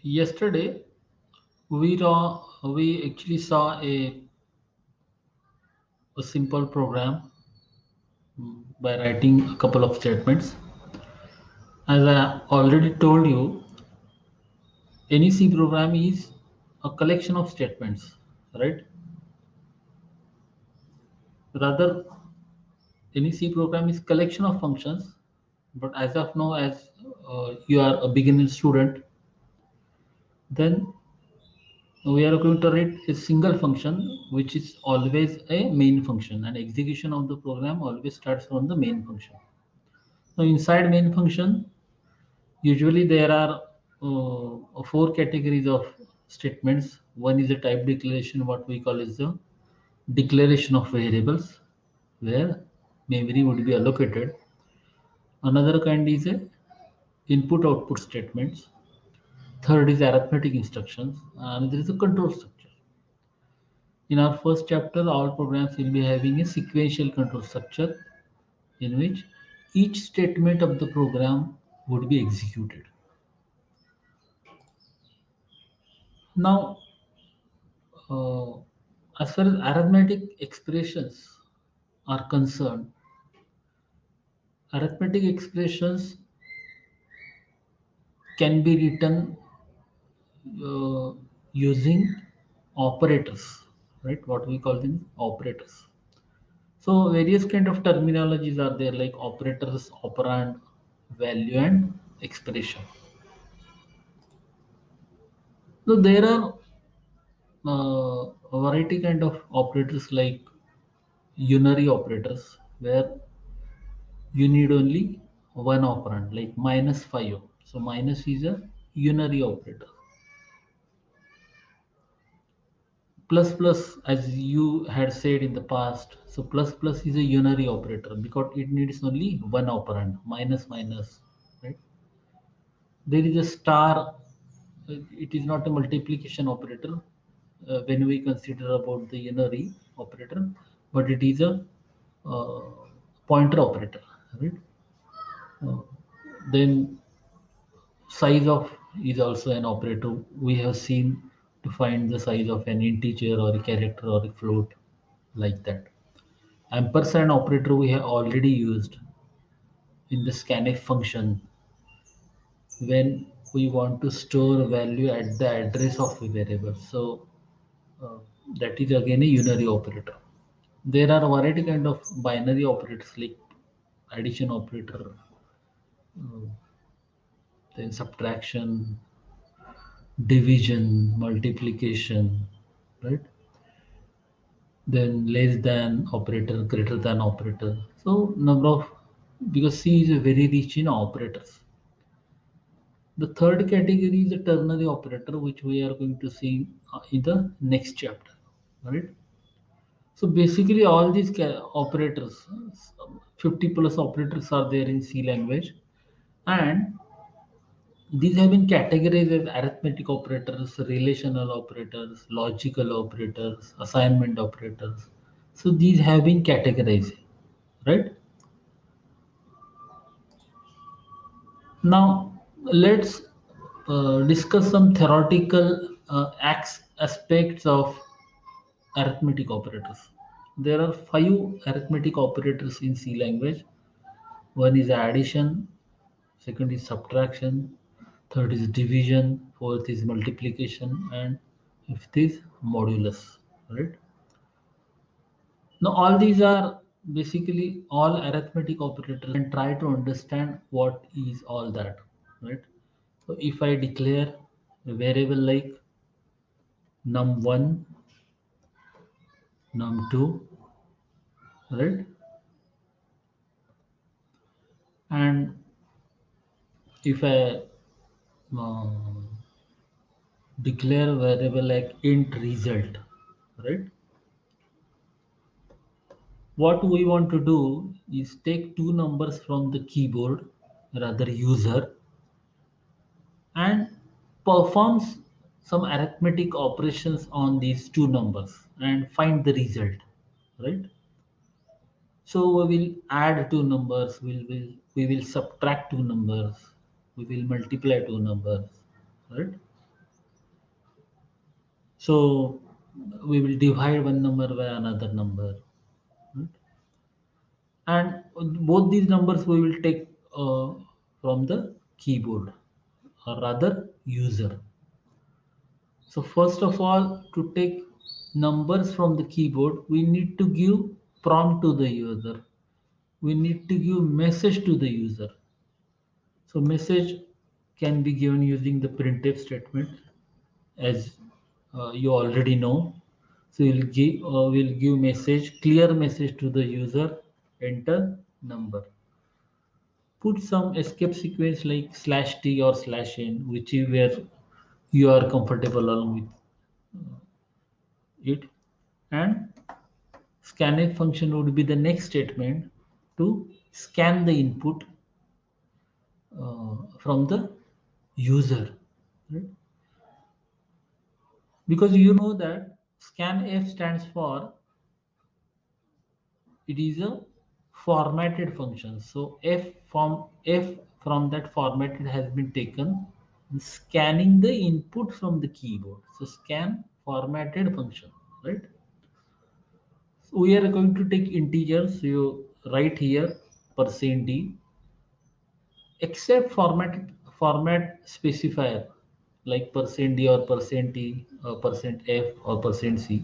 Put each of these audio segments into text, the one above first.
Yesterday, we actually saw a simple program by writing a couple of statements. As I already told you, any C program is a collection of statements, right? Rather, any C program is collection of functions. But as of now, as you are a beginner student, then we are going to write a single function which is always a main function, and execution of the program always starts from the main function. So inside main function, usually there are four categories of statements. One is a type declaration, what we call is the declaration of variables, where memory would be allocated. Another kind is a input output statements. Third is arithmetic instructions, and there is a control structure. In our first chapter, all programs will be having a sequential control structure in which each statement of the program would be executed. Now, uh, as far as arithmetic expressions are concerned, arithmetic expressions can be written uh, using operators, right? What we call them operators. So various kind of terminologies are there like operators, operand, value, and expression. So there are a variety kind of operators like unary operators where you need only one operand like minus 5. So minus is a unary operator. Plus plus, as you had said in the past, so plus plus is a unary operator because it needs only one operand, minus minus, right? There is a star. It is not a multiplication operator when we consider about the unary operator, but it is a uh, pointer operator, right? Uh, then size of is also an operator. We have seen to find the size of an integer or a character or a float, like that. Ampersand operator we have already used in the scanf function when we want to store a value at the address of a variable. So uh, that is again a unary operator. There are a variety kind of binary operators like addition operator, then subtraction, division, multiplication, right? Then less than operator, greater than operator. So number of, because C is very rich in operators. The third category is a ternary operator, which we are going to see in the next chapter, right? So basically, all these operators, 50 plus operators are there in C language, and these have been categorized as arithmetic operators, relational operators, logical operators, assignment operators. So these have been categorized, right? Now let's discuss some theoretical aspects of arithmetic operators. There are five arithmetic operators in C language. One is addition, second is subtraction, third is division, fourth is multiplication, and fifth is modulus. Right? Now all these are basically all arithmetic operators and try to understand what is all that. Right? So if I declare a variable like num1, num2, right? And if I uh, declare variable like int result, right? What we want to do is take two numbers from the keyboard, rather user, and performs some arithmetic operations on these two numbers and find the result, right? So we will add two numbers, we will subtract two numbers, we will multiply two numbers, right? So we will divide one number by another number, right? And both these numbers we will take from the keyboard, or rather user. So first of all, to take numbers from the keyboard, we need to give prompt to the user. We need to give message to the user. So message can be given using the printf statement, as you already know. So we'll give message, clear message to the user, enter number. Put some escape sequence like slash t or slash n, whichever you are comfortable along with it. And scanf function would be the next statement to scan the input from the user, right? Because you know that scanf stands for, it is a formatted function. So f from that formatted has been taken, scanning the input from the keyboard. So scan formatted function, right? So we are going to take integers. So you write here percent %d, except format specifier like percent %d or percent %t or percent %f or percent %c.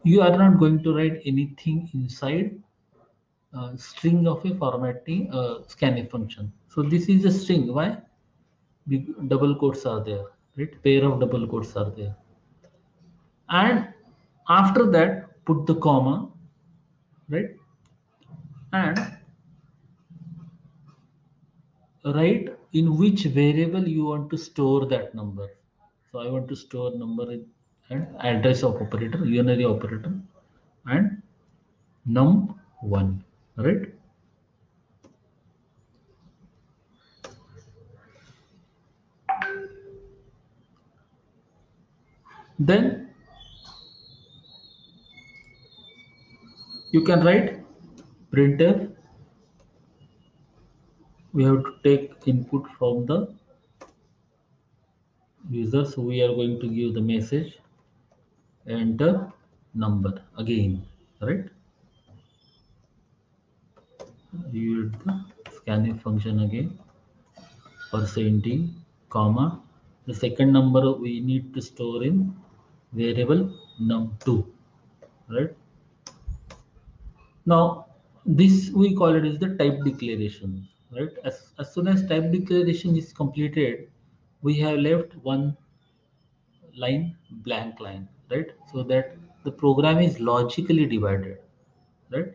You are not going to write anything inside string of a formatting scanf function. So this is a string. Why? Double quotes are there, right? Pair of double quotes are there. And after that, put the comma, right? And write in which variable you want to store that number. So I want to store number and address of operator, unary operator, and num1, right? Then you can write printf. We have to take input from the user. So we are going to give the message, enter number again, right? Use the scanf function again, percent %d, comma. The second number we need to store in variable num2, right? Now this we call it as the type declaration, right? As soon as type declaration is completed, we have left one line, blank line, right? So that the program is logically divided, right?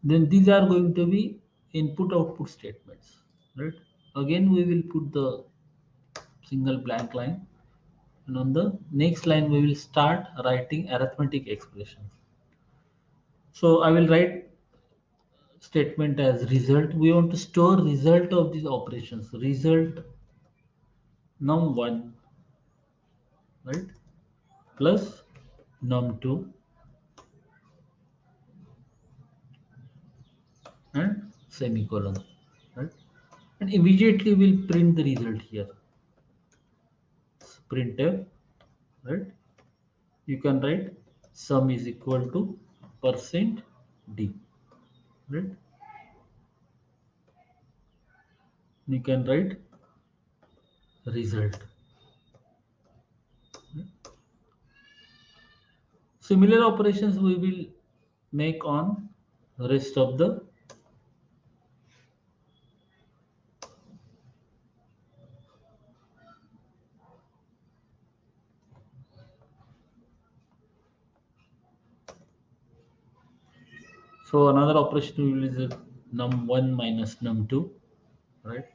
Then these are going to be input output statements, right? Again we will put the single blank line, and on the next line we will start writing arithmetic expressions. So I will write statement as result. We want to store result of these operations, result num1, right, plus num2 and semicolon, right? And immediately we'll print the result here, printf, right? You can write sum is equal to percent %d, right? You can write result. Similar operations we will make on rest of the so another operation we will use num1 minus num2, right?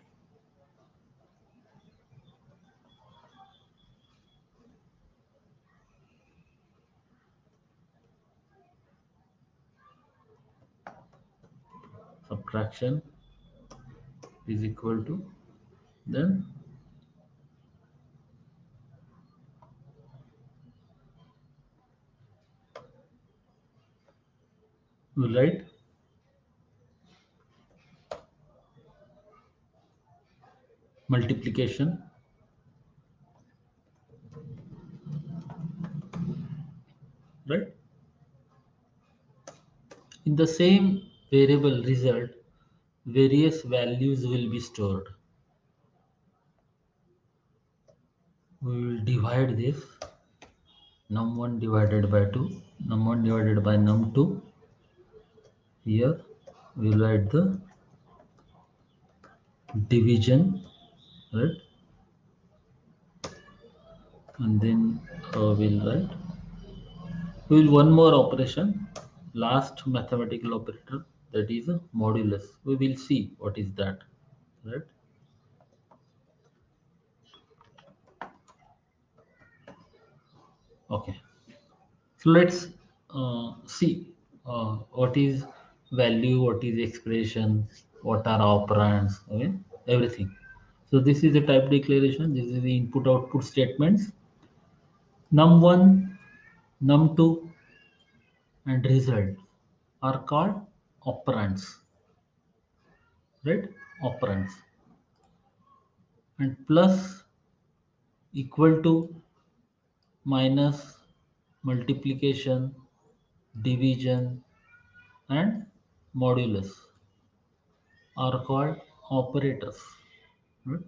Subtraction is equal to, then we will write multiplication right? In the same variable result, various values will be stored. We will divide this num1 divided by 2, num1 divided by num2. Here we will write the division, right? And then we'll write, we will one more operation, last mathematical operator, that is a modulus. We will see what is that, right? Okay, so let's see what is value, what is expression, what are operands, okay, everything. So this is the type declaration. This is the input output statements. Num1, num2, and result are called operands, right? Operands. And plus, equal to, minus, multiplication, division, and modulus are called operators. Right?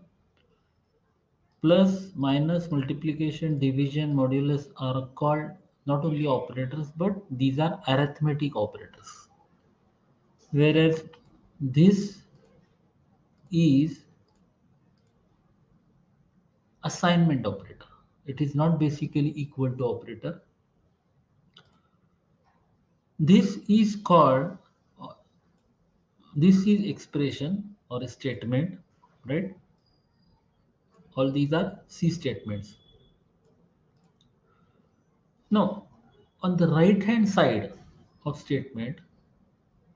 Plus, minus, multiplication, division, modulus are called not only operators but these are arithmetic operators. Whereas this is assignment operator. It is not basically equal to operator. This is called, this is expression or a statement, right? All these are C statements. Now, on the right hand side of statement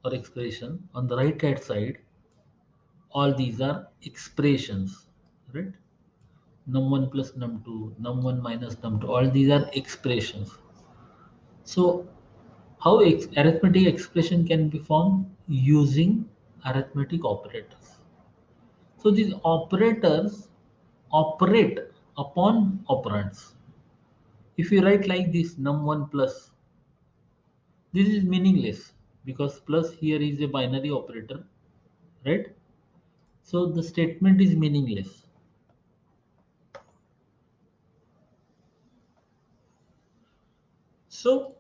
or expression, on the right hand side, all these are expressions, right? Num1 plus num2, num1 minus num2, all these are expressions. So, how arithmetic expression can be formed? Using arithmetic operators. So, these operators operate upon operands. If you write like this num1 plus, this is meaningless because plus here is a binary operator, right? So the statement is meaningless. So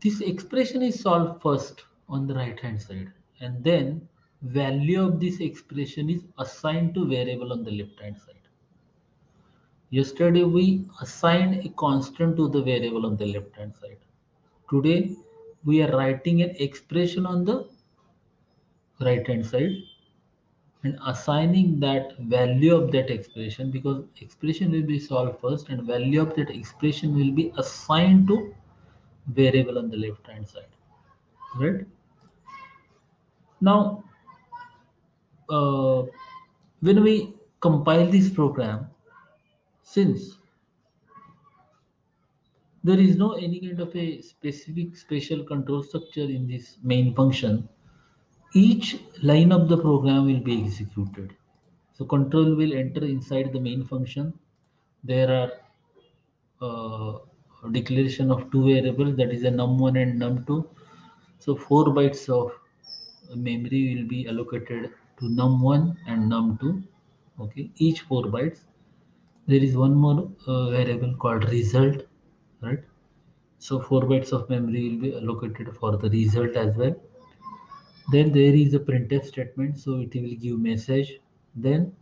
this expression is solved first on the right hand side, and then value of this expression is assigned to variable on the left hand side. Yesterday we assigned a constant to the variable on the left hand side. Today we are writing an expression on the right hand side and assigning that value of that expression, because expression will be solved first and value of that expression will be assigned to variable on the left hand side, right? Now uh, when we compile this program, since there is no any kind of a specific special control structure in this main function, each line of the program will be executed. So control will enter inside the main function. There are declaration of two variables, that is a num1 and num2. So 4 bytes of memory will be allocated to num1 and num2. Okay, each 4 bytes. There is one more variable called result, right? So 4 bytes of memory will be allocated for the result as well. Then there is a printf statement, so it will give message. Then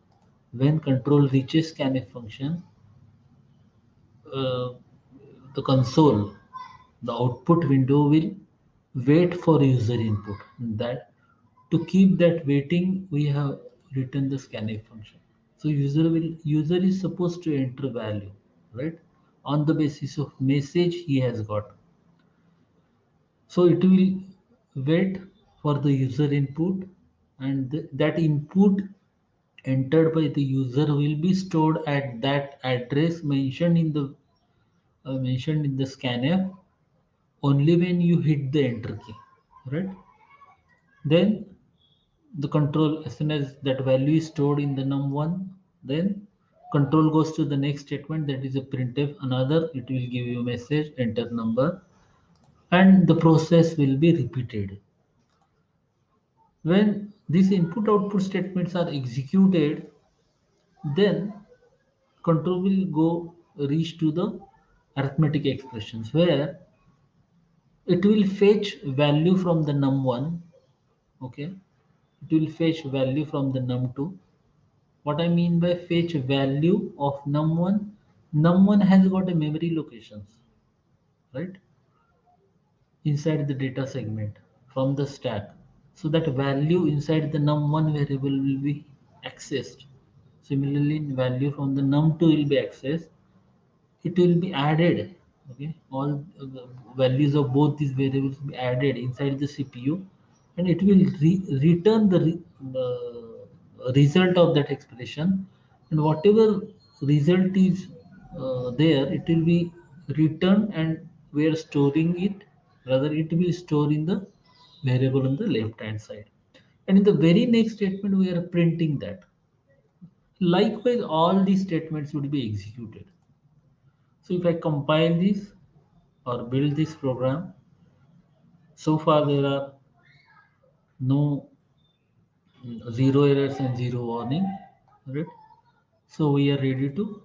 when control reaches scanf function, uh, the console, the output window will wait for user input. That to keep that waiting, we have written the scanf function. So user is supposed to enter value, right? On the basis of message he has got. So it will wait for the user input, and that input entered by the user will be stored at that address mentioned in the scanf only when you hit the enter key, right? Then the control, as soon as that value is stored in the num1, then Control goes to the next statement, that is a printf. Another, it will give you a message, enter number, and the process will be repeated. When these input output statements are executed, then control will go reach to the arithmetic expressions, where it will fetch value from the num1. Okay, it will fetch value from the num2. What I mean by fetch value of num1, num1 has got a memory locations, right, inside the data segment from the stack. So that value inside the num1 variable will be accessed. Similarly, value from the num2 will be accessed. It will be added. Okay, all the values of both these variables will be added inside the CPU, and it will return the result of that expression. And whatever result is there, it will be returned, and we are storing it. Rather, it will store in the variable on the left hand side, and in the very next statement we are printing that. Likewise, all these statements would be executed. So if I compile this or build this program, so far there are no zero errors and zero warning, right? So we are ready to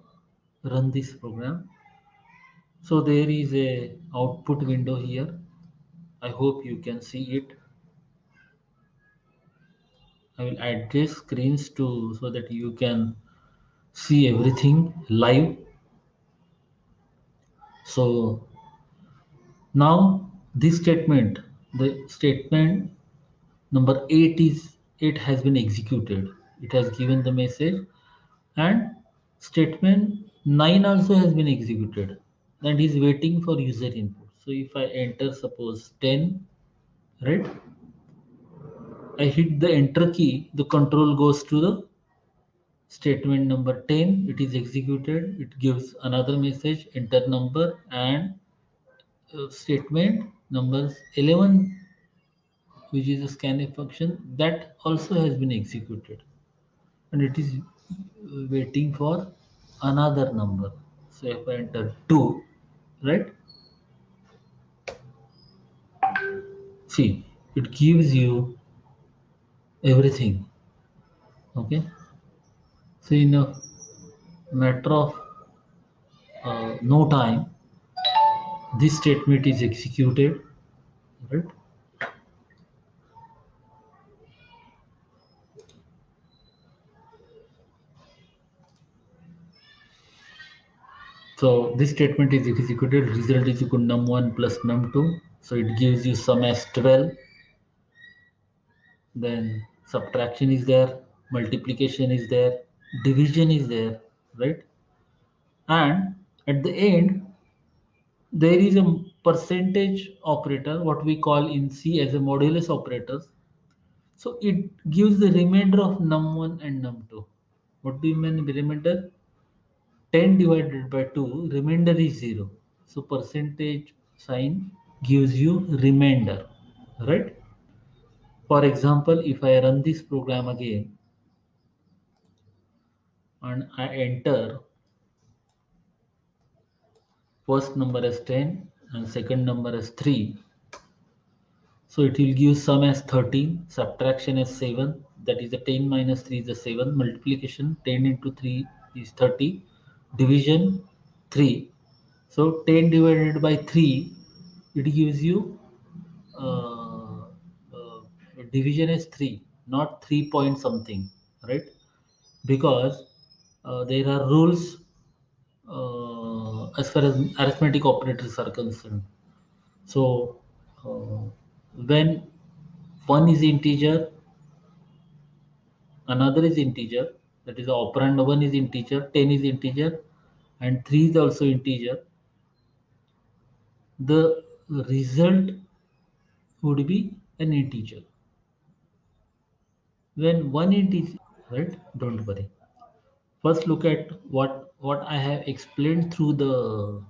run this program. So there is a output window here. I hope you can see it. I will adjust screens to so that you can see everything live. So now this statement, the statement number 8 is 8 has been executed. It has given the message, and statement 9 also has been executed, and is waiting for user input. So if I enter suppose 10, right, I hit the enter key, the control goes to the statement number 10. It is executed, it gives another message, enter number, and statement number 11, which is a scanf function, that also has been executed, and it is waiting for another number. So if I enter 2, right, see, it gives you everything. Okay, so in a matter of no time, this statement is executed, right? So this statement is executed, result is equal to num1 plus num2. So it gives you sum as 12, then subtraction is there, multiplication is there, division is there, right? And at the end, there is a percentage operator, what we call in C as a modulus operator. So it gives the remainder of num1 and num2. What do you mean by remainder? 10 divided by 2, remainder is 0. So percentage sign gives you remainder, right? For example, if I run this program again and I enter first number as 10 and second number as 3, so it will give sum as 13, subtraction as 7, that is the 10 minus 3 is the 7, multiplication 10 into 3 is 30, division 3. So 10 divided by 3, it gives you uh, uh, division as 3, not 3 point something, right? Because there are rules as far as arithmetic operators are concerned. So when one is integer, another is integer, that is the operand 1 is integer, 10 is integer, and 3 is also integer, the result would be an integer. When one integer, right? Don't worry. First, look at what I have explained through the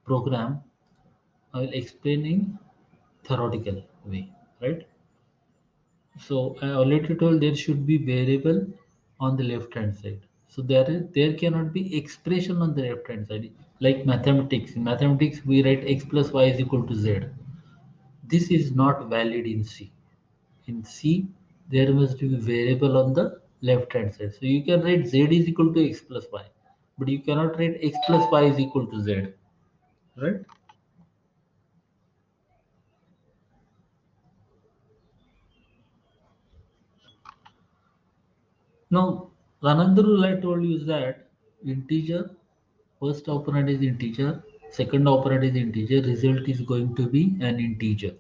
program. I will explain in theoretical way, right? So I already told there should be variable on the left hand side. So there cannot be expression on the left hand side like mathematics. In mathematics, we write x plus y is equal to z. This is not valid in C. In C, there must be variable on the left hand side. So you can write z is equal to x plus y, but you cannot write x plus y is equal to z, right? Now, another rule I told you is that integer, first operand is integer, second operand is integer, result is going to be an integer.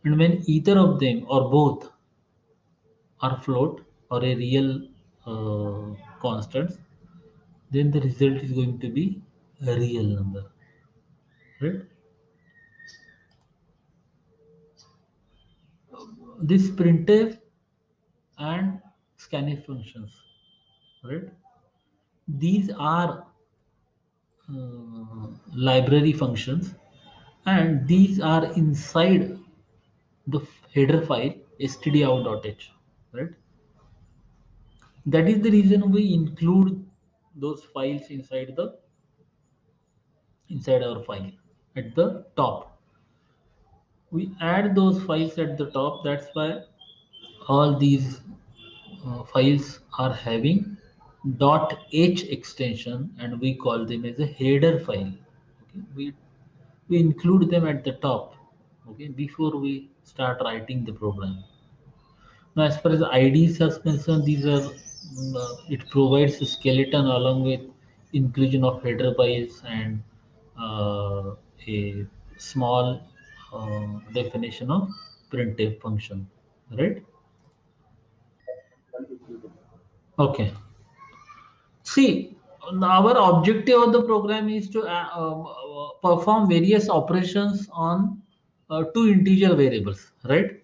And when either of them or both are float or a real constant, then the result is going to be a real number, right? This printf and scanf functions, right? These are library functions, and these are inside the header file stdout.h, right? That is the reason we include those files inside our file at the top. We add those files at the top. That's why all these files are having .h extension, and we call them as a header file. Okay, we include them at the top, okay, before we start writing the program. Now, as far as IDs are concerned, these are it provides a skeleton along with inclusion of header files and a small definition of printf function, right? Okay. See, our objective of the program is to perform various operations on two integer variables, right?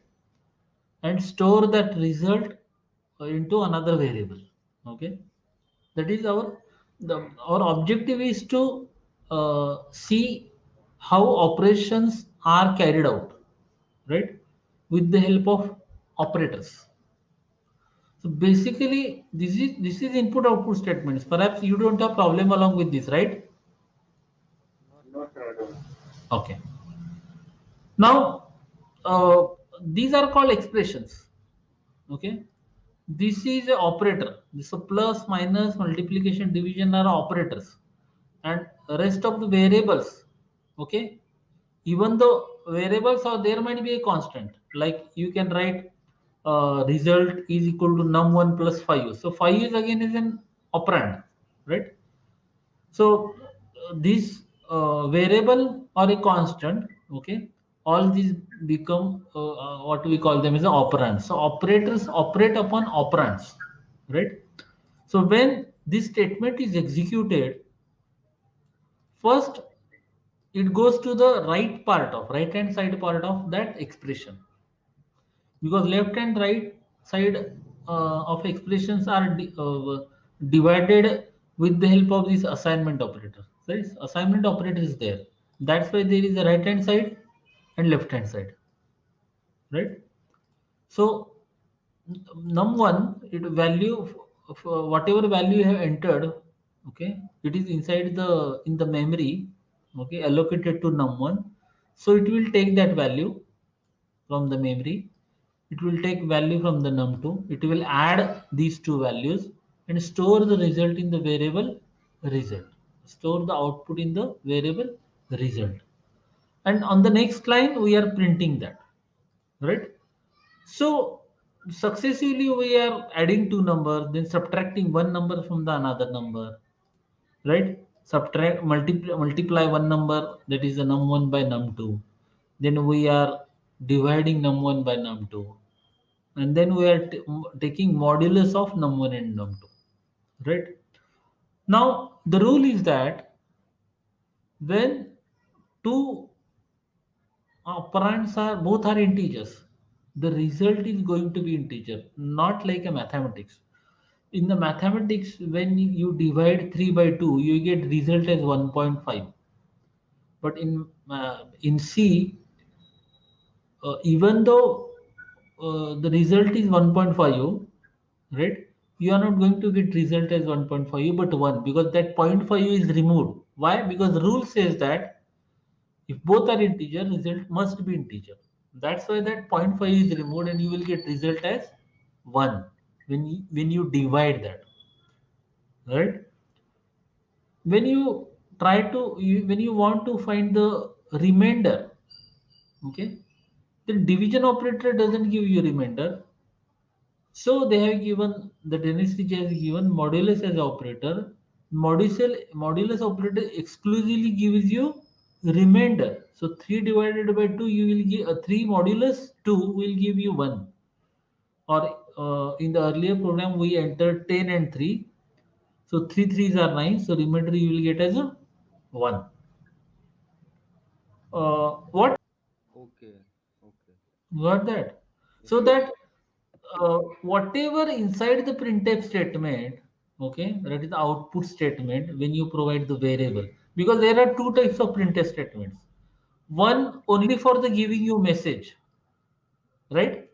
And store that result into another variable. Okay, that is our objective is to see how operations are carried out, right? With the help of operators. So basically, this is input output statements. Perhaps you don't have problem along with this, right? Okay. Now, these are called expressions. Okay. This is a operator. This is plus, minus, multiplication, division are operators, and rest of the variables. Okay. Even though variables are there, might be a constant. Like you can write result is equal to num1 plus 5. So 5 is again is an operand, right? So this variable or a constant, okay, all these become what we call them as an operands. So operators operate upon operands, right? So when this statement is executed, first it goes to the right hand side part of that expression, because left and right side of expressions are divided with the help of this assignment operator. So this assignment operator is there. That's why there is a right hand side and left hand side, right? So num1, it value of whatever value you have entered, okay, it is inside the in the memory, okay, allocated to num1. So it will take that value from the memory. It will take value from the num2. It will add these two values and store the result in the variable result. Store the output in the variable result. And on the next line, we are printing that, right? So successively we are adding two numbers, then subtracting one number from the another number, right? Multiply one number, that is the num1 by num2. Then we are dividing num1 by num2, and then we are taking modulus of num1 and num2, right? Now the rule is that when two operands are both are integers, the result is going to be integer, not like a mathematics. In the mathematics, when you divide 3 by 2, you get result as 1.5. But in C, even though the result is 1.5, right? you are not going to get result as 1.5u but 1, because that 0.5u is removed. Why? Because the rule says that if both are integer, result must be integer. That's why that 0.5 is removed and you will get result as 1 when you divide that, right? When you when you want to find the remainder, okay, the division operator doesn't give you remainder. So they have given the Dennis-Ritchie has given modulus as operator. Modulus operator exclusively gives you remainder. So 3 divided by 2, you will give 3 modulus 2 will give you 1. Or in the earlier program we entered 10 and 3. So 3 threes are 9. So remainder you will get as a 1. What Okay. Okay. got that? Yes, So sir. that whatever inside the printf statement, okay, that is the output statement when you provide the variable, because there are two types of printf statements. One only for the giving you message, right?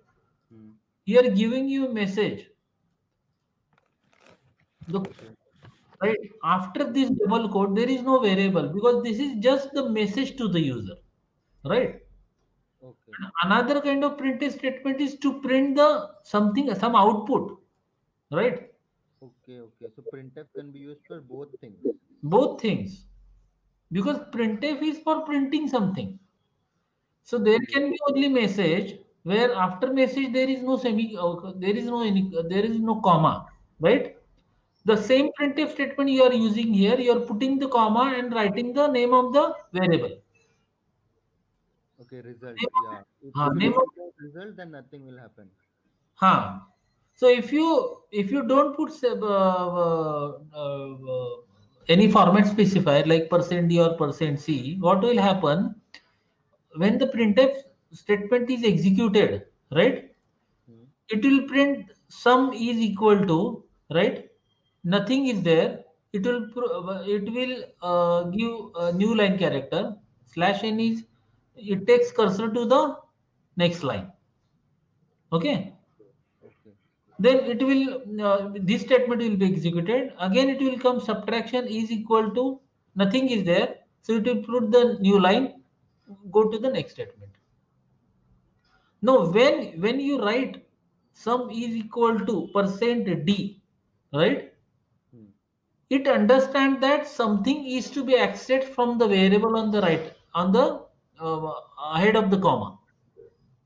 Hmm. Here giving you message, the Okay. right after this double quote there is no variable because this is just the message to the user, right? Okay. Another kind of printf statement is to print the something, some output, right? Okay. Okay. So printf can be used for both things. Both things, because printf is for printing something. So there Okay. can be only message where after message there is no there is no there is no comma, right? The Hmm. same printf statement you are using here, you are putting the comma and writing the name of the variable. Okay. Result. Name Yeah. If you name of don't get result, then nothing will happen. huh. So if you don't put any format specifier like percent %d or percent %c, what will happen when the printf statement is executed, right? Hmm. It will print sum is equal to, right? Nothing is there. It will give a new line character slash n is, it takes cursor to the next line. Okay. Okay. Then it will this statement will be executed. Again it will come subtraction is equal to, nothing is there. So it will put the new line, go to the next statement. No, when you write sum is equal to percent %d, right? Hmm. It understands that something is to be accessed from the variable on the right, on the ahead of the comma,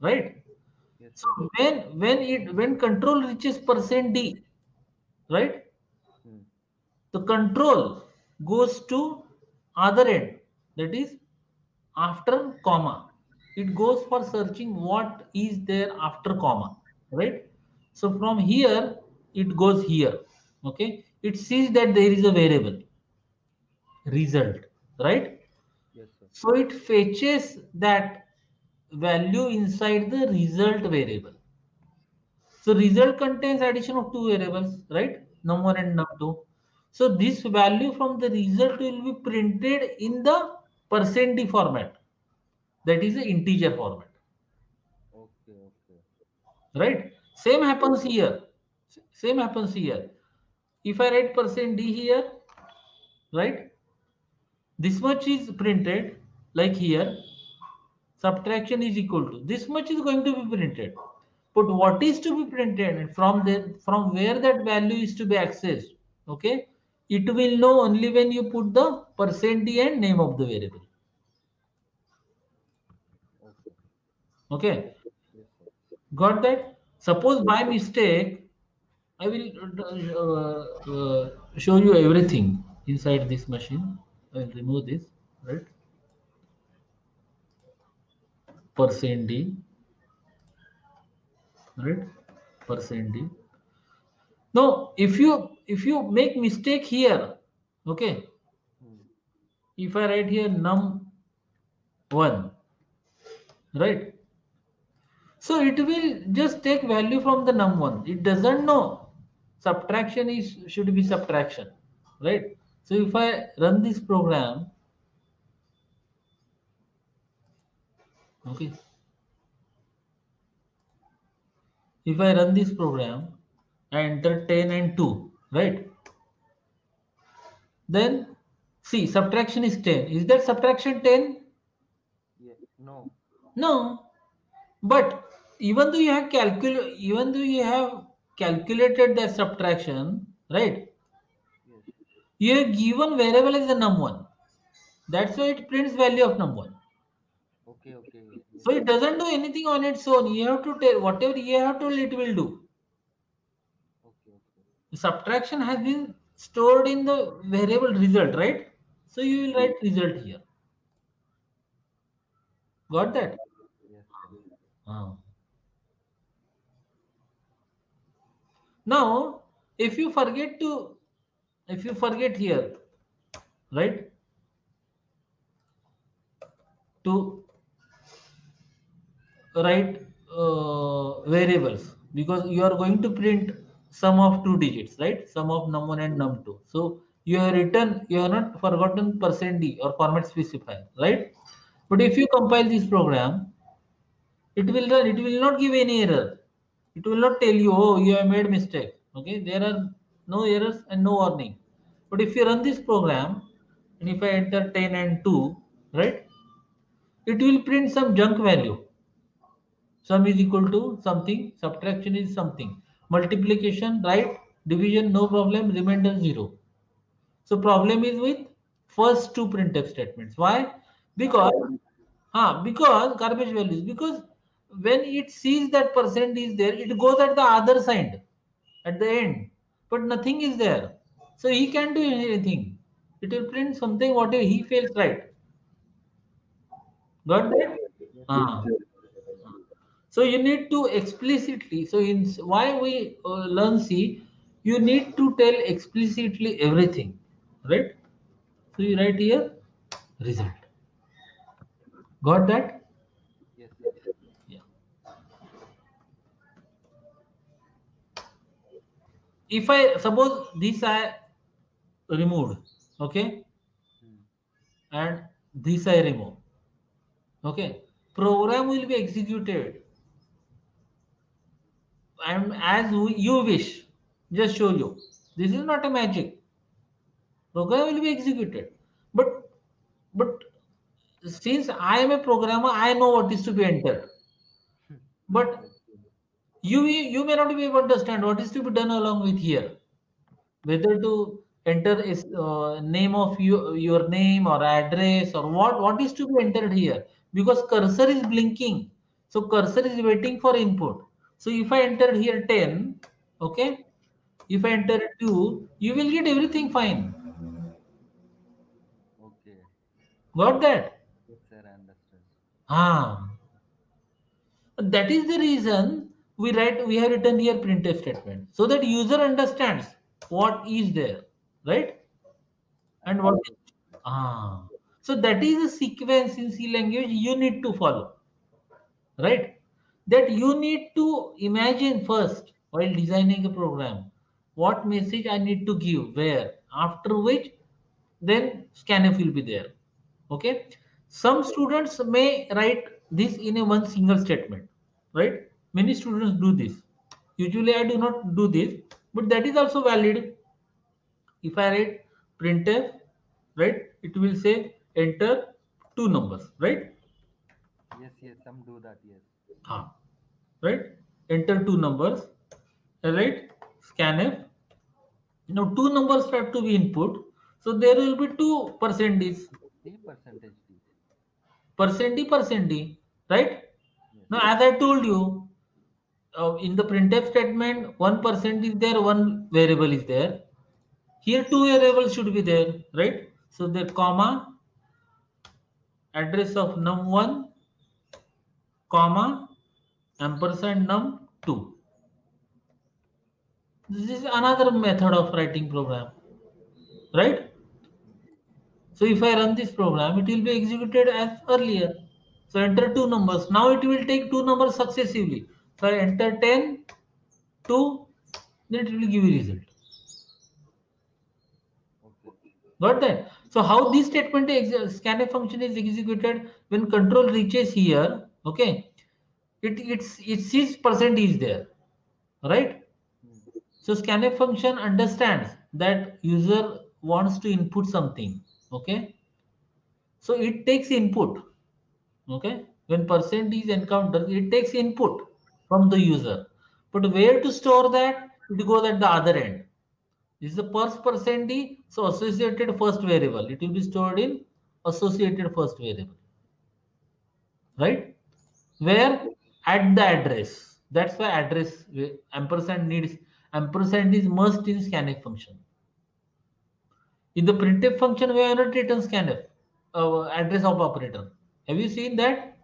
right? Yes, So sir. when control reaches percent %d, right? Hmm. The control goes to other end, that is after comma. It goes for searching what is there after comma, right? So from here it goes here, okay? It sees that there is a variable result, right? Yes, sir. So it fetches that value inside the result variable. So result contains addition of two variables, right? Num1 and num2. So this value from the result will be printed in the percent %d format. That is the integer format, Okay. Okay. right? Same happens here. Same happens here. If I write percent %d here, right? This much is printed like here. Subtraction is equal to this much is going to be printed. But what is to be printed and from where that value is to be accessed, okay? It will know only when you put the percent %d and name of the variable. Okay. Okay, Yes. Yes, sir. got that? Suppose by mistake I will show you everything inside this machine. I will remove this, right? Percent %d, right? Percent %d. Now, if you make mistake here, okay, Hmm. if I write here num1, right? So it will just take value from the num1. It doesn't know subtraction is should be subtraction, right? So if I run this program, okay, if I run this program, I enter 10 and 2, right? Then see, subtraction is 10. Is that subtraction 10? Yeah. No. No. But even though you have calculated that subtraction, right? Yes. You have given variable as the num1. That's why it prints value of num1. Okay. Okay. Yes. So it doesn't do anything on its own. You have to tell whatever you have told it will do. Okay. Okay. The subtraction has been stored in the variable result, right? So you will Yes. write result here. Got Okay. that? Yes, sir. Ah. Now, if you forget to, if you forget here, right, to write variables because you are going to print sum of two digits, right? Sum of num1 and num2. So you have written, you have not forgotten percent %d or format specifier, right? But if you compile this program, it will run, it will not give any error. It will not tell you, oh, you have made mistake. Okay, there are no errors and no warning. But if you run this program, and if I enter 10 and 2, right, it will print some junk value. Sum is equal to something, subtraction is something. Multiplication, right, division, no problem, remainder 0. So problem is with first two printf statements. Why? Because because garbage values. Because when it sees that percent is there, it goes at the other side at the end, but nothing is there. So he can't do anything. It will print something whatever he feels right. Got that? Yes, sir. Ah. So you need to explicitly. So in why we learn C, you need to tell explicitly everything, right? So you write here result. Got that? Yes, sir. Yeah. If I suppose this I removed, okay, Hmm. and this I remove, okay, program will be executed and as you wish. Just show you. This is not a magic. Program will be executed, but since I am a programmer, I know what is to be entered. But Okay. you may not be able to understand what is to be done along with here. Whether to enter is name of your name or address or what is to be entered here because cursor is blinking. So cursor is waiting for input. So if I entered here 10, okay, if I enter 2, you will get everything fine. Okay. Got that? Yes, sir. I understood. Ah. That is the reason we have written here printf statement so that user understands what is there, right? And what Understood. ah. So that is a sequence in C language you need to follow, right? That you need to imagine first while designing a program what message I need to give where, after which then scanf will be there. Okay. Some students may write this in a one single statement, right? Many students do this. Usually I do not do this, but that is also valid. If I write printf, right, it will say enter two numbers, right? Yes, yes. Some do that. Yes. Ah, right? Enter two numbers, right? Scanf. Now two numbers have to be input. So there will be two percentages, The percentage D. percent D, right? Yes. Now as I told you, in the printf statement, 1% is there, one variable is there. Here two variables should be there, right? So the comma, address of num1, comma, ampersand num2. This is another method of writing program, right? So if I run this program, it will be executed as earlier. So enter two numbers. Now it will take two numbers successively. So I enter 10, 2, then it will give you result. Okay. Got that? So how this statement scanf function is executed when control reaches here, okay? It sees percent is there, right? Hmm. So scanf function understands that user wants to input something. Okay. So it takes input. Okay. When percent is encountered, it takes input from the user. But where to store that? It goes at the other end. This is the first percent D, so associated first variable. It will be stored in associated first variable, right? Where at the address. That's why address ampersand needs ampersand is must in scanf function. In the printf function, we have not written scanf address of operator. Have you seen that?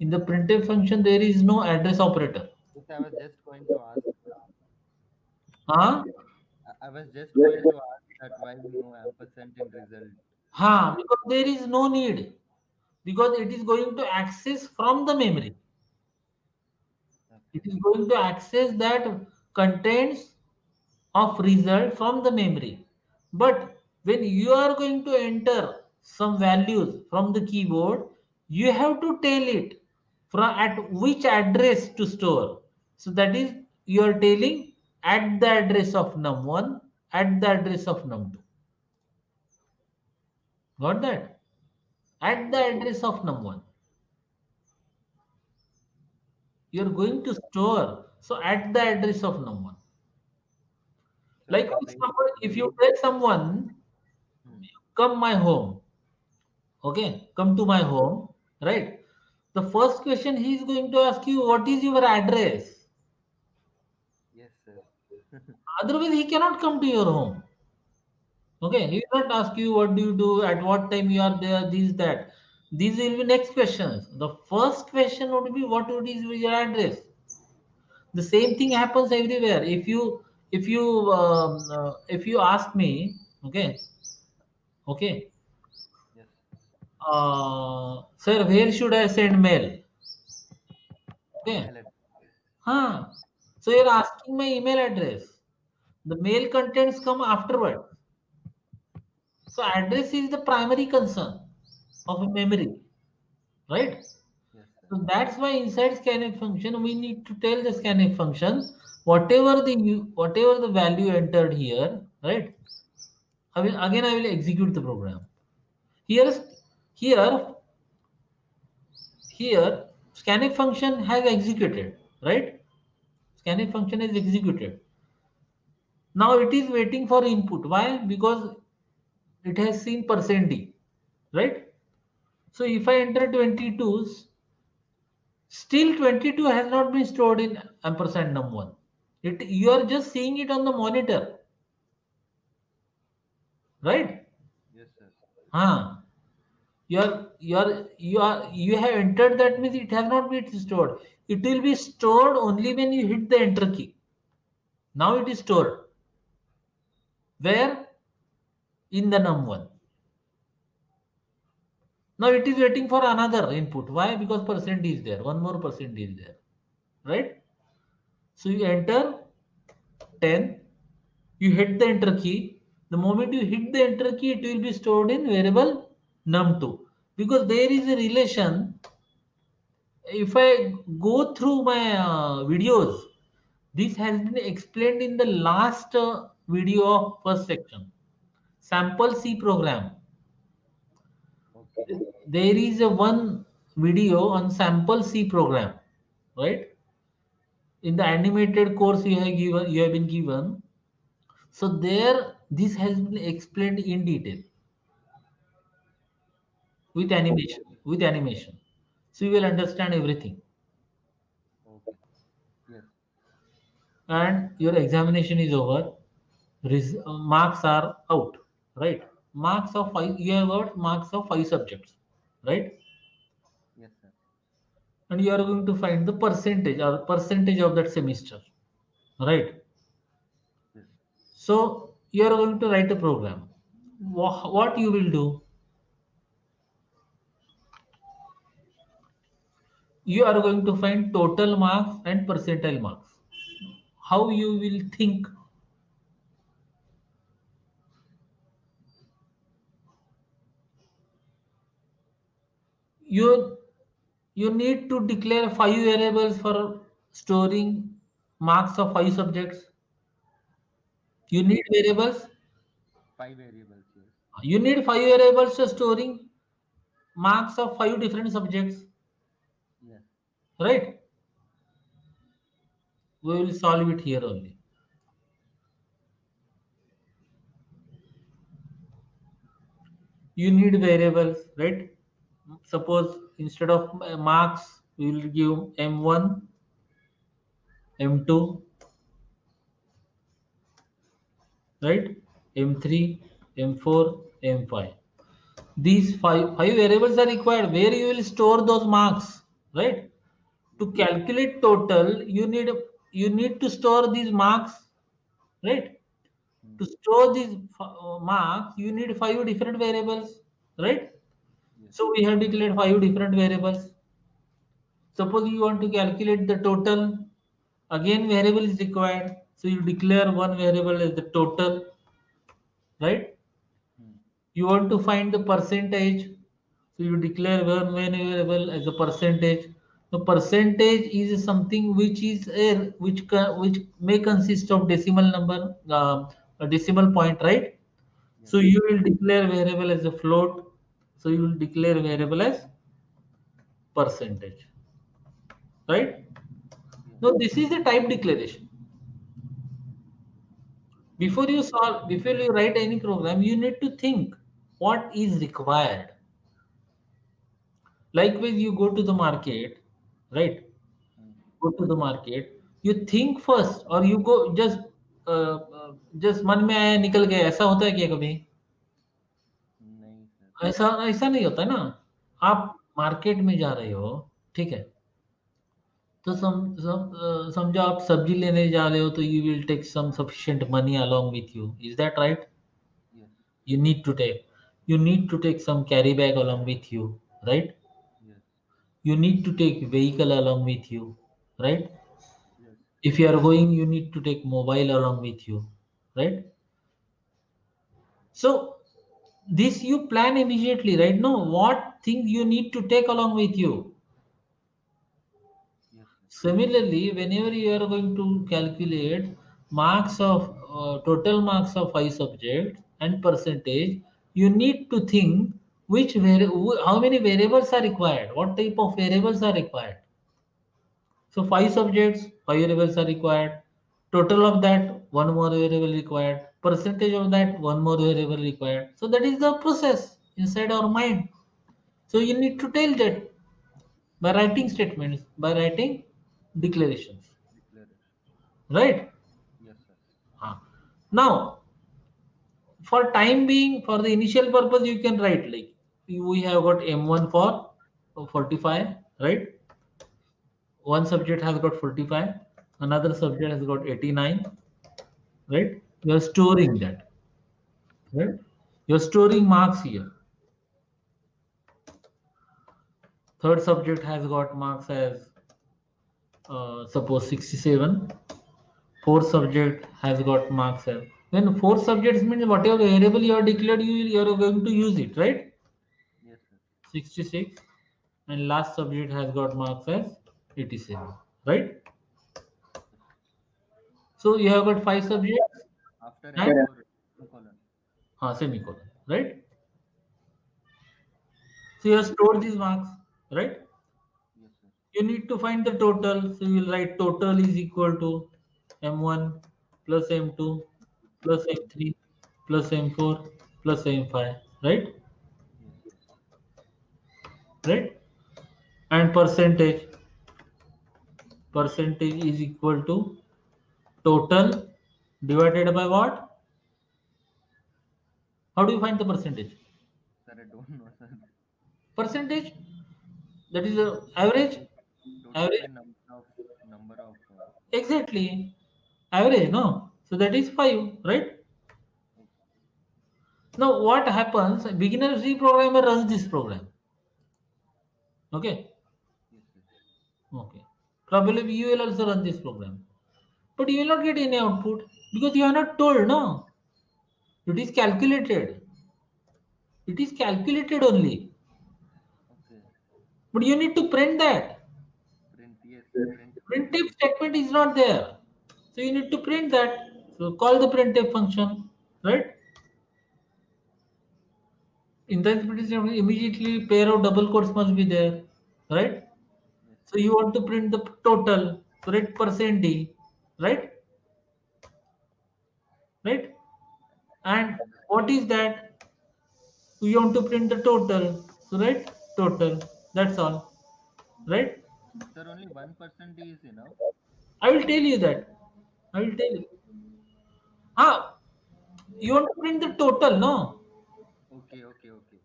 In the printf function, there is no address operator. Yes, I was just going to ask. Huh? I was just going to ask that why no ampersand in result. Huh? Because there is no need. Because it is going to access from the memory. It Okay. is going to access that contents of result from the memory. But when you are going to enter some values from the keyboard, you have to tell it from at which address to store. So that is you are telling at the address of num1, at the address of num2. Got that? Yes, At the yes. address of num1. You are going to store. So at the address of num1. So Like in the print, if you tell someone, hmm, come my home, okay, come to my home, right? The first question he is going to ask you, what is your address? yes, sir. Otherwise, he cannot come to your home. Okay, he will not ask you what do you do, at what time you are there, this, that. These will be next questions. The first question would be, what would is your address? The same thing happens everywhere. If you ask me, okay, okay, Yes. sir, where should I send mail? Okay. Email address. Huh. So you're asking my email address. The mail contents come afterward. So address is the primary concern of a memory, right? Yes, sir. So that's why inside scanf function we need to tell the scanf function whatever the value entered here, right? I will execute the program. Here here here scanf function has executed, right? Scanf function is executed. Now it is waiting for input. Why? Because it has seen percent %d, right? So if I enter 22, still 22 has not been stored in ampersand num1. You are just seeing it on the monitor, right? Yes, sir. Huh. You have entered, that means it has not been stored. It will be stored only when you hit the enter key. Now it is stored. Where? In the num1. Now it is waiting for another input. Why? Because percent is there. One more percent is there. Right? So you enter 10. You hit the enter key. The moment you hit the enter key, it will be stored in variable num2. Because there is a relation. If I go through my videos, this has been explained in the last video of first section. Sample C program. Okay. There is a one video on sample C program, right? In the animated course you have been given. So there this has been explained in detail with animation. So you will understand everything, Okay. Yes. and your examination is over. Marks are out, right? Marks of five, you have got marks of 5 subjects, right? Yes, sir. And you are going to find the percentage of that semester, right? Yes. So you are going to write a program. What you will do? You are going to find total marks and percentile marks. How you will think? You need to declare 5 variables for storing marks of 5 subjects. You need variables. Five variables, yes. You need five variables to storing marks of five different subjects, Yes. right? We will solve it here only. You need variables, right? Suppose instead of marks, we will give M1, M2, right? M3, M4, M5. These five variables are required where you will store those marks, right? Yes. To calculate total, you need to store these marks, right? Hmm. To store these marks, you need five different variables, right? Yes. So we have declared five different variables. Suppose you want to calculate the total, again variable is required. So you declare one variable as the total, right? Hmm. You want to find the percentage, so you declare one variable as a percentage. The percentage is something which is which may consist of decimal number, a decimal point, right? Yes. So you will declare variable as a float. So you will declare variable as percentage, right? Yes. Now this is a type declaration. Before you write any program, you need to think what is required. Likewise, you go to the market, right? Hmm. Go to the market. You think first, or you go just मन में आया निकल गया, ऐसा होता है क्या कभी? नहीं सर. ऐसा ऐसा नहीं होता है ना. आप मार्केट में जा रहे हो, ठीक है? तो समझो आप सब्जी लेने जा रहे हो, तो you will take some sufficient money along with you. Is that right? Yes. You need to take some carry bag along with you, right? Yes. You need to take vehicle along with you, right? Yes. If you are going, you need to take mobile along with you, right? So this you plan immediately, right? No, what things you need to take along with you. Yes, sir. Similarly, whenever you are going to calculate marks of total marks of five subjects and percentage, you need to think how many variables are required, what type of variables are required. So five subjects, five variables are required. Total of that, one more variable required. Percentage of that, one more variable required. So that is the process inside our mind. So you need to tell that by writing statements, by writing declarations, Declaration. right? Yes, sir. Ah. Now, for time being, for the initial purpose, you can write like we have got M1 for 45, right? One subject has got 45, another subject has got 89, right? You are storing that, right? You are storing marks here. Third subject has got marks as suppose 67. Fourth subject has got marks as, when four subjects means whatever variable you are declared, you are going to use it, right? Yes, sir. 66, and last subject has got marks as 87, right? Yes. So you have got five subjects After and M4, semicolon. semicolon, right? So you have stored these marks, right? Yes, sir. You need to find the total. So you will write total is equal to M1 plus M2 plus M3 plus M4 plus M5, right? Yes. Right? And percentage is equal to total divided by what? How do you find the percentage? Sir, I don't know, sir. Percentage, that is the average. Total by Average, number of. exactly. Average, no? So that is 5, right? Okay. Now what happens? Beginner C programmer runs this program. Okay. Yes, sir. Okay. Probably you will also run this program. But you will not get any output because you are not told, no? It is calculated. It is calculated only. Okay. But you need to print that. Print. Yes. Print. Printf statement is not there. So you need to print that. So call the printf function, right? In that printf immediately pair of double quotes must be there, right? Yes, So you want to print the total, so write percent d, right? Right? And and what is that? We want to print the total, so write total. That's all, right? sir, only 1% is enough. I will tell you that. I will tell you. Ah, you want to print the total, no? Okay, okay, okay,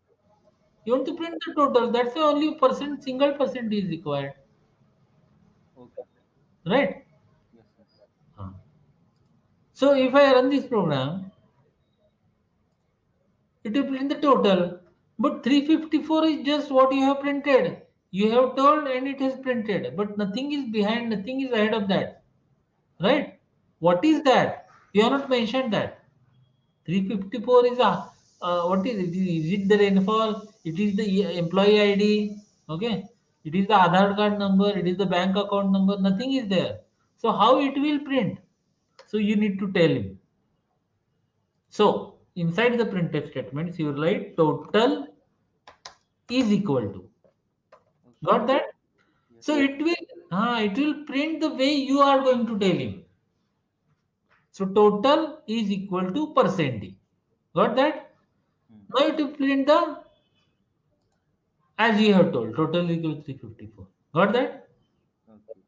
You want to print the total. That's the only percent, single percent is required, okay. right? Yes, sir. Ah. So if I run this program, it will print the total. But 354 is just what you have printed. You have told and it has printed. But nothing is behind, nothing is ahead of that. Right? What is that? You have not mentioned that. 354 is a what is it? Is it the rainfall? It is the employee ID. Okay. It is the Aadhaar card number. It is the bank account number. Nothing is there. So how it will print? So you need to tell him. So inside the printf statements, you write total is equal to. Got Okay. that? Yes, So sir. it will print the way you are going to tell him. So total is equal to percent D. Got that? Hmm. Now it will print the as you have told. Total is equal to 354. Got that? Okay.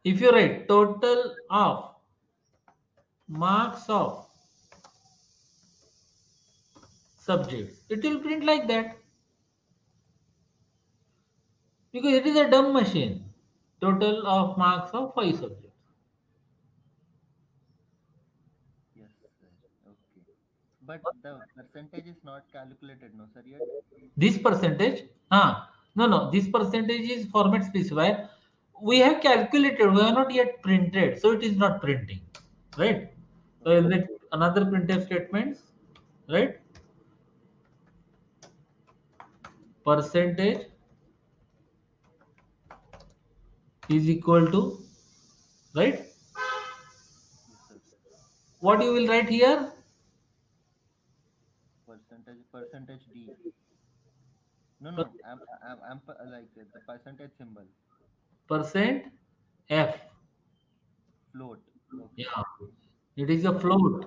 If you write total of marks of subjects, it will print like that because it is a dumb machine. Total of marks of 5 subjects. Yes, sir. Okay. But the percentage is not calculated, no, sir, yet? This percentage, no, this percentage is format specified. We have calculated, we have not yet printed, so it is not printing, right? So I'll Okay. write another printf statements, right? Percentage is equal to, right? Yes, sir. What you will write here? Percentage D. No, no, Per- like the percentage symbol. Percent f. Float. Okay. Yeah, it is a float.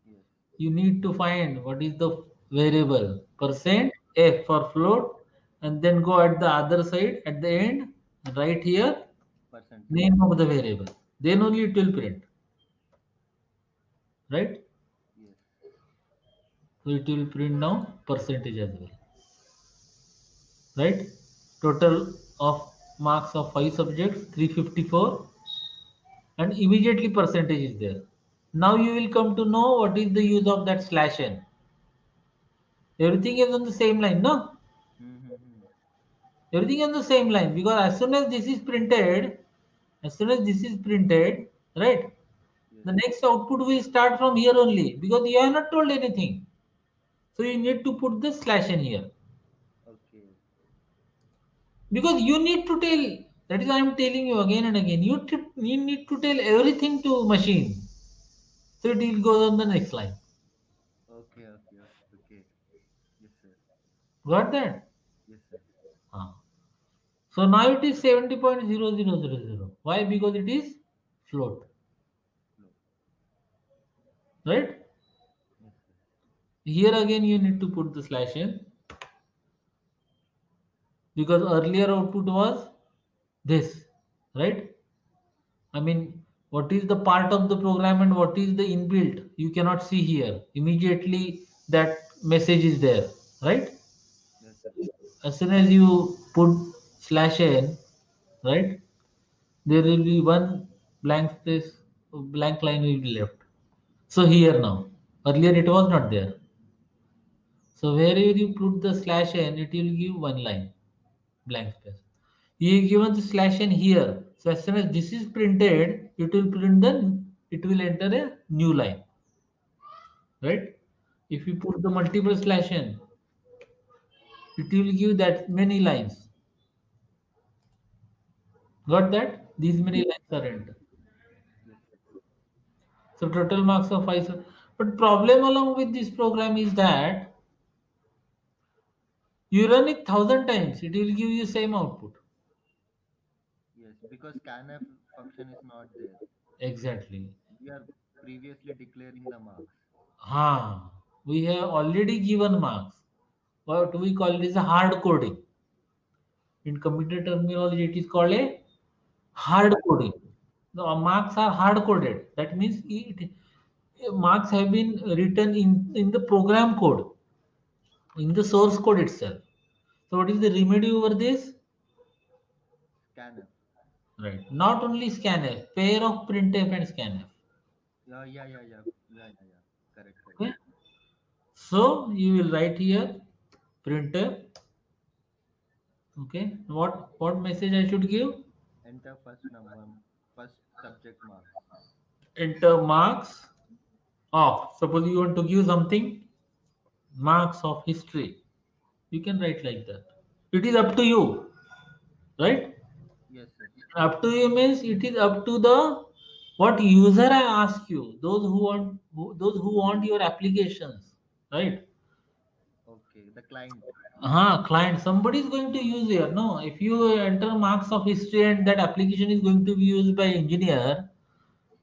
Yes. You need to find what is the variable percent f for float, and then go at the other side at the end, right here, Percentage. name of the variable. Then only it will print, right? Yes. So it will print now percentage as well, right? Total of marks of 5 subjects 354, and immediately percentage is there. Now you will come to know what is the use of that slash n. Everything is on the same line, no? Mm-hmm. Everything on the same line because as soon as this is printed, as soon as this is printed, right? Yes. The next output will start from here only because you have not told anything. So you need to put the slash in here Okay. because you need to tell. That is I am telling you again and again. You need to tell everything to machine. So it will go on the next line. Okay. Okay. Okay. Okay. Yes, sir. Got that? Yes, sir. Ah. So now it is 70.0000. Why? Because it is float, Float. right? Yes, sir. Here again you need to put the slash in because earlier output was this, right? I mean, what is the part of the program and what is the inbuilt? You cannot see here. Immediately that message is there, right? Yes, sir. As soon as you put slash n, right, there will be one blank space, blank line will be left. So here now, earlier it was not there. So wherever you put the slash n, it will give one line, blank space. You given the slash n here. So as soon as this is printed, it will enter a new line, right? If you put the multiple slash n, it will give that many lines. Got that? These many lines are entered. Yes, sir. So total marks of 5. But problem along with this program is that you run it 1,000 times, it will give you same output. Yes, because scanf function is not there. Exactly. We are previously declaring the marks. We have already given marks. What we call it is a hard coding. In computer terminology, it is called a hard coding. The marks are hard coded. That means marks have been written in the program code, in the source code itself. So what is the remedy over this? Scanf. Right. Not only scanf, pair of printf and scanf. Yeah, yeah, yeah, yeah, yeah, yeah, yeah. Correct, correct. Okay. So you will write here printf. Okay. What message I should give? Enter first number, first subject marks. Enter marks of. Suppose you want to give something, marks of history. You can write like that. It is up to you, right? Yes, sir. Up to you means it is up to the what user I ask you. Those who want your applications, right? Okay, the client. Client. Somebody is going to use here. No, if you enter marks of history and that application is going to be used by engineer,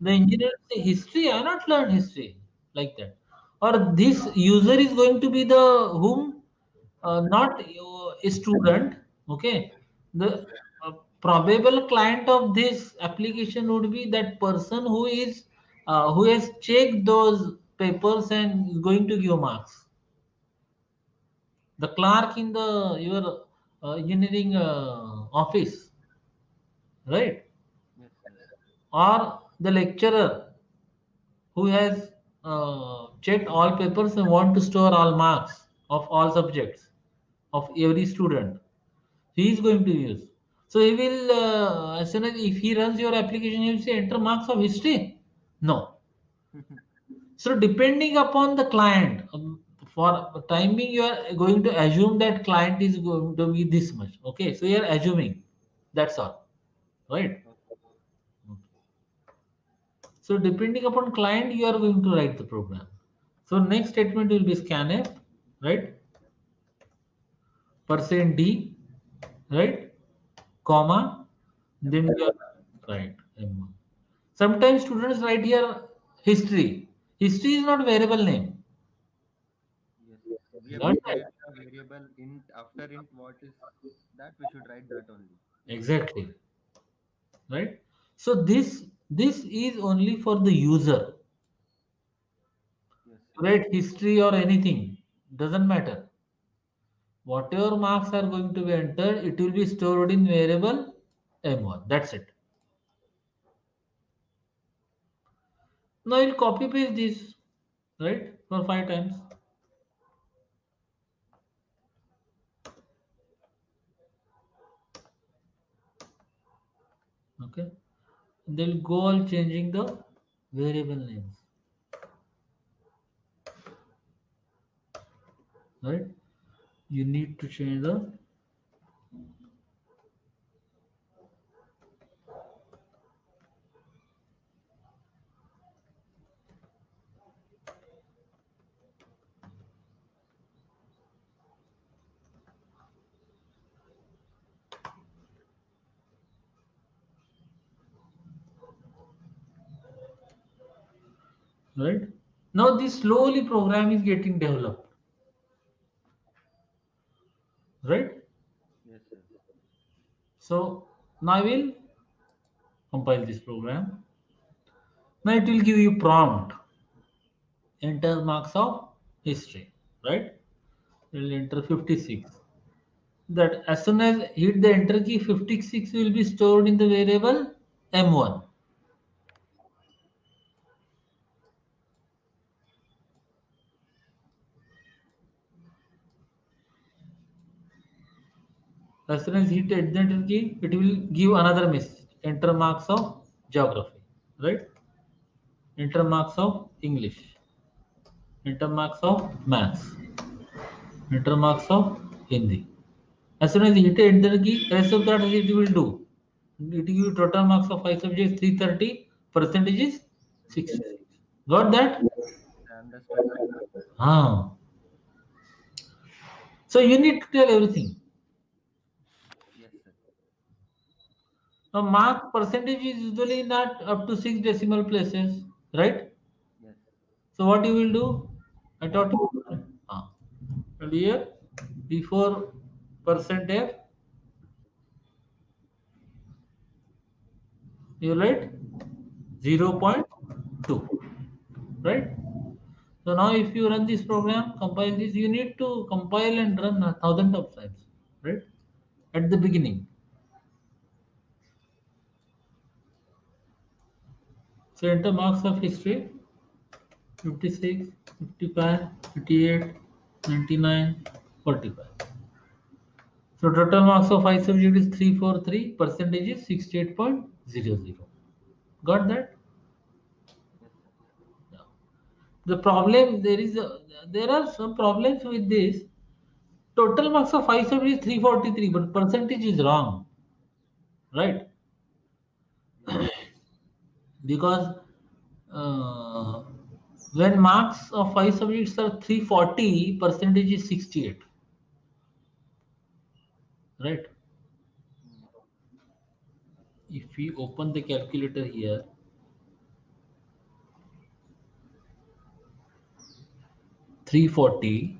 the Hmm. engineer say history. I not learn history like that. Or this user is going to be the whom not a student. Okay, the uh, probable client of this application would be that person who has checked those papers and is going to give marks. The clerk in the your engineering office, right? Yes, sir. Or the lecturer who has checked all papers and want to store all marks of all subjects of every student. He is going to use. So he will, as soon as if he runs your application, he will say enter marks of history. No. So depending upon the client, for timing, you are going to assume that client is going to be this much. Okay, so you are assuming. That's all, right? Okay. So depending upon client, you are going to write the program. So next statement will be scanf, right? Percent %d, right? Comma, then M1. you are right. M1. Sometimes students write here history. History is not variable name. Yes, yes. We have Learn that. declared the variable int. After int, what is that? We should write that only. Exactly. Right. So this is only for the user. Yes, sir. Write history or anything. Doesn't matter. Whatever marks are going to be entered, it will be stored in variable M1. That's it. Now you'll copy paste this, right? For 5 times. Okay. They'll go all changing the variable names. Right? You need to change the right. Now this slowly program is getting developed. Right? Yes, sir. So now I will compile this program. Now it will give you prompt. Enter marks of history. Right? It will enter 56. That as soon as hit the enter key, 56 will be stored in the variable M1. As soon as hit the enter key, it will give another message. Enter marks of geography. Right? Enter marks of English. Enter marks of maths. Enter marks of Hindi. As soon as you hit enter key, rest of that it will do. It give you total marks of 5 subjects 330, percentage is 66. Got that? I understood, sir. Ah. So you need to tell everything. Yes, sir. Now mark percentage is usually not up to 6 decimal places, right? Yes. So what you will do? I taught you. Ah. And here before percent F, you write 0.2, right? So now if you run this program, compile this, you need to compile and run 1,000 of times, right? At the beginning. So enter marks of history 56, 55, 58, 99, 45. So total marks of I subject is 343, percentage is 68.00. Got that? Yes, sir. Yeah. The problem there are some problems with this. Total marks of I subject is 343, but percentage is wrong, right? Yes. Because uh, when marks of 5 subjects are 340, percentage is 68, right? Hmm. If we open the calculator here, 340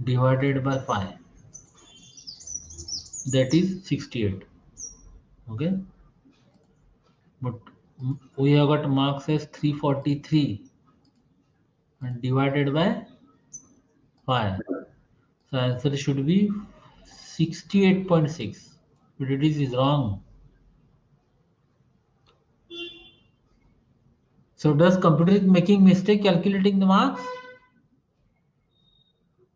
divided by 5, that is 68. Okay, but we have got marks as 343 and divided by 5. So answer should be 68.6. But it is wrong. So does computer is making mistake calculating the marks?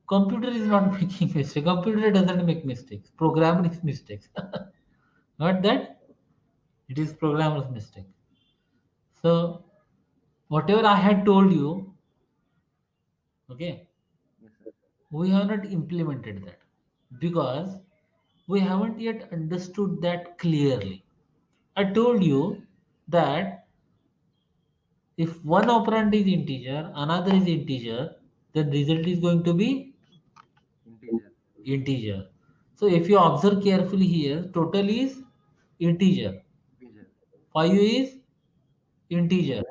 Computer is not making mistake. Computer doesn't make mistakes. Program makes mistakes. Not that. It is programmer's mistake. So whatever I had told you, okay, Yes, sir. we have not implemented that because we haven't yet understood that clearly. I told you that if one operand is integer, another is integer, then result is going to be Integer. integer. So if you observe carefully here, total is integer, Integer. 5 is integer.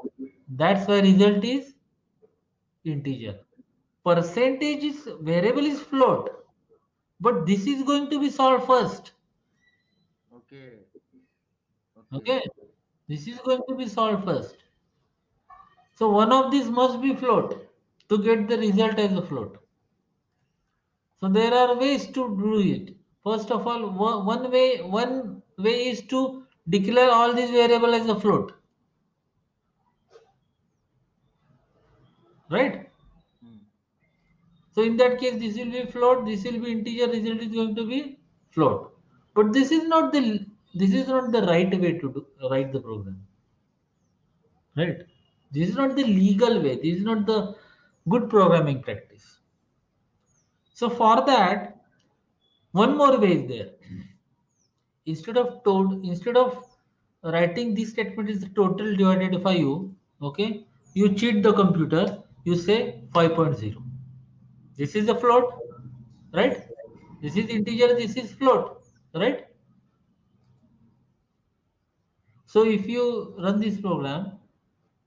That's why result is integer. Percentage is variable is float, but this is going to be solved first. Okay. Okay. Okay, this is going to be solved first. So one of these must be float to get the result as a float. So there are ways to do it. First of all, one way is to declare all these variable as a float, right? Hmm. So in that case, this will be float, this will be integer, result is going to be float. But this is not the right way to write the program, right? This is not the legal way. This is not the good programming practice. So for that, one more way is there. Instead of writing this statement is the total divided by you, okay? You cheat the computer. You say 5.0. This is a float, right? This is integer, this is float, right? So if you run this program,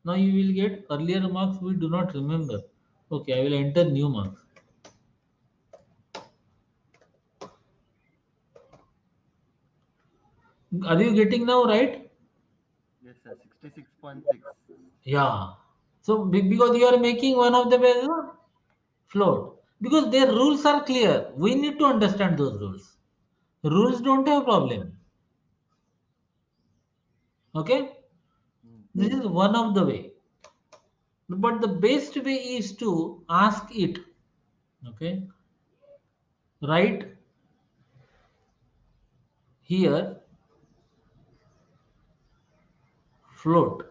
now you will get earlier marks we do not remember. Okay, I will enter new marks. Are you getting now, right? Yes, sir. 66.6. Yeah. So because you are making one of the as a float, because their rules are clear. We need to understand those rules. Rules don't have problem. Okay, Hmm. this is one of the way. But the best way is to ask it. Okay, write here float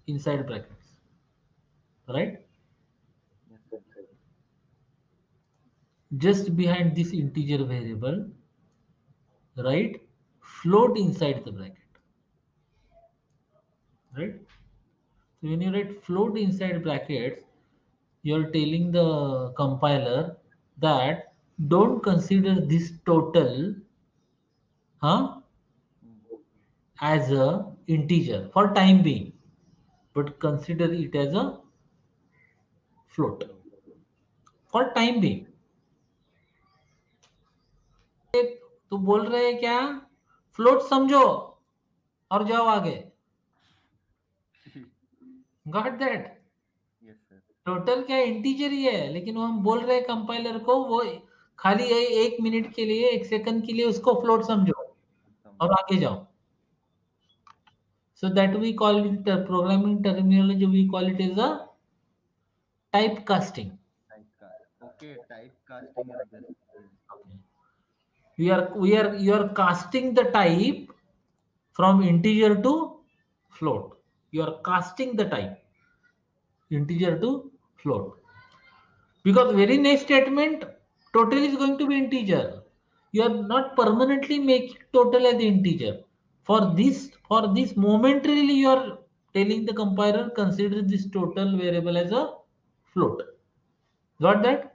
inside brackets, right? Yes, sir. Just behind this integer variable, write float inside the bracket, right? So when you write float inside brackets, you're telling the compiler that don't consider this total, huh, Hmm. as a integer for time being, but consider it as a float Float. for time being. तो बोल रहे हैं क्या, float समझो और जाओ आगे. Got that. Yes, sir. Total क्या इंटीजर ही है, लेकिन वो हम बोल रहे हैं कंपाइलर को वो खाली एक मिनट के लिए, एक सेकंड के लिए उसको फ्लोट समझो और समझो. आगे जाओ. So that we call it, programming terminology, we call it as a typecasting. Typecast. Okay, typecasting is this. Is Okay. You are casting the type from integer to float. You are casting the type integer to float, because very next statement total is going to be integer. You are not permanently making total as the integer. For this momentarily you are telling the compiler consider this total variable as a float. Got that?